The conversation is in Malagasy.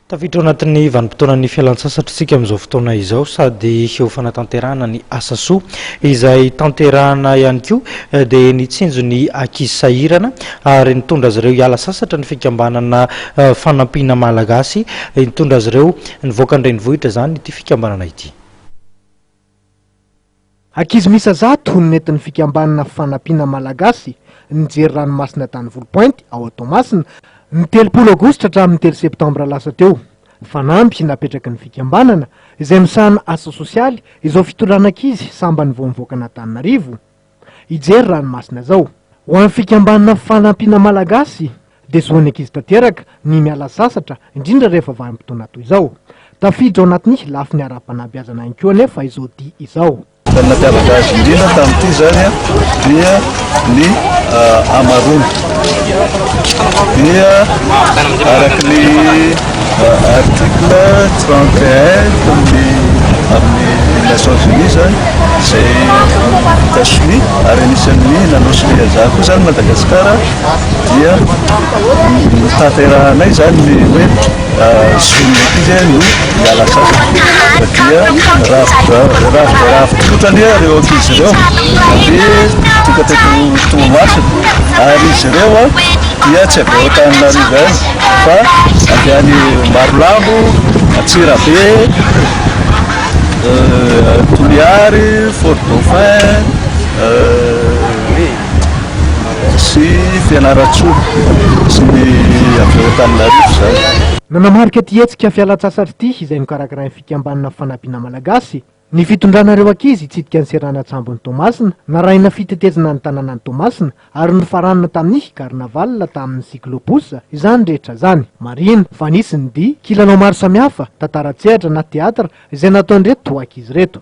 Tafiditra anatin'ny vanim-potoanan'ny fialan-tsasatra isika amin'izao fotoana izao sady eo fanatanterahana ny asa soa izay tanterahana ihany koa dia nitsinjo ny ankizy sahirana ary nitondra azy ireo hiala sasatra ny fikambanana fanampiana malagasy nitondra azy ireo nivoaka an-drenivohitra zany ity fikambanana ity. Ankizy misa zato no nentin'ny fikambanana fanampiana malagasy nijery ranomasina tany Volopointe ao Toamasina ny 30 aogositra hatramin'ny 3 septambra lasa teo. Fanampy napetraky ny fikambanana izay misahana asa sosialy izao fitondrana ankizy sambany vao mivoaka an'Antananarivo hijery ranomasina zao. Ho amin'ny fikambanana fanampiana malagasy dia zoany ankizy tanteraka ny miala sasatra indrindra rehefa vanim-potoana toy izao. Tafiditra ao anatin'ny lafiny ara-panabeazana ihany koa anefa izao dia izao. Nampiavaka azy indrindra tamin'ity zany dia ny amarony dia araky ny article 31 amin'ny Nations Unies zany zay États-Unis ary anisan'ny nanosy zako zany Madagasikara dia tanteranay zany ny hoe zony ity no miala sasatra dia raha reo ankizy ireo dia tonga teto Toamasina ary izy ireo dia tsy avy ao Antananarivo any fa avy any Marolambo, Atsirabe, Toliary, Fort Dauphin sy Fianarantsoa sy ny avy ao Antananarivo zany. Nanamarika ty hetsika fialan-tsasatra ity izay nikarakarain'ny fikambanana fanampiana malagasy ny fitondranareo ankizy hitsidika ny serana Atsambon'ny Toamasina narahina fitetezana ny tanànan'ny Toamasina ary nofaranina tamin'ny karnaval tamin'ny cyclobus izany rehetra zany. Marina fa nisy ny dia kilalao maro samihafa tantara-tsehatra na teatra izay nataon'ireto ankizy reto.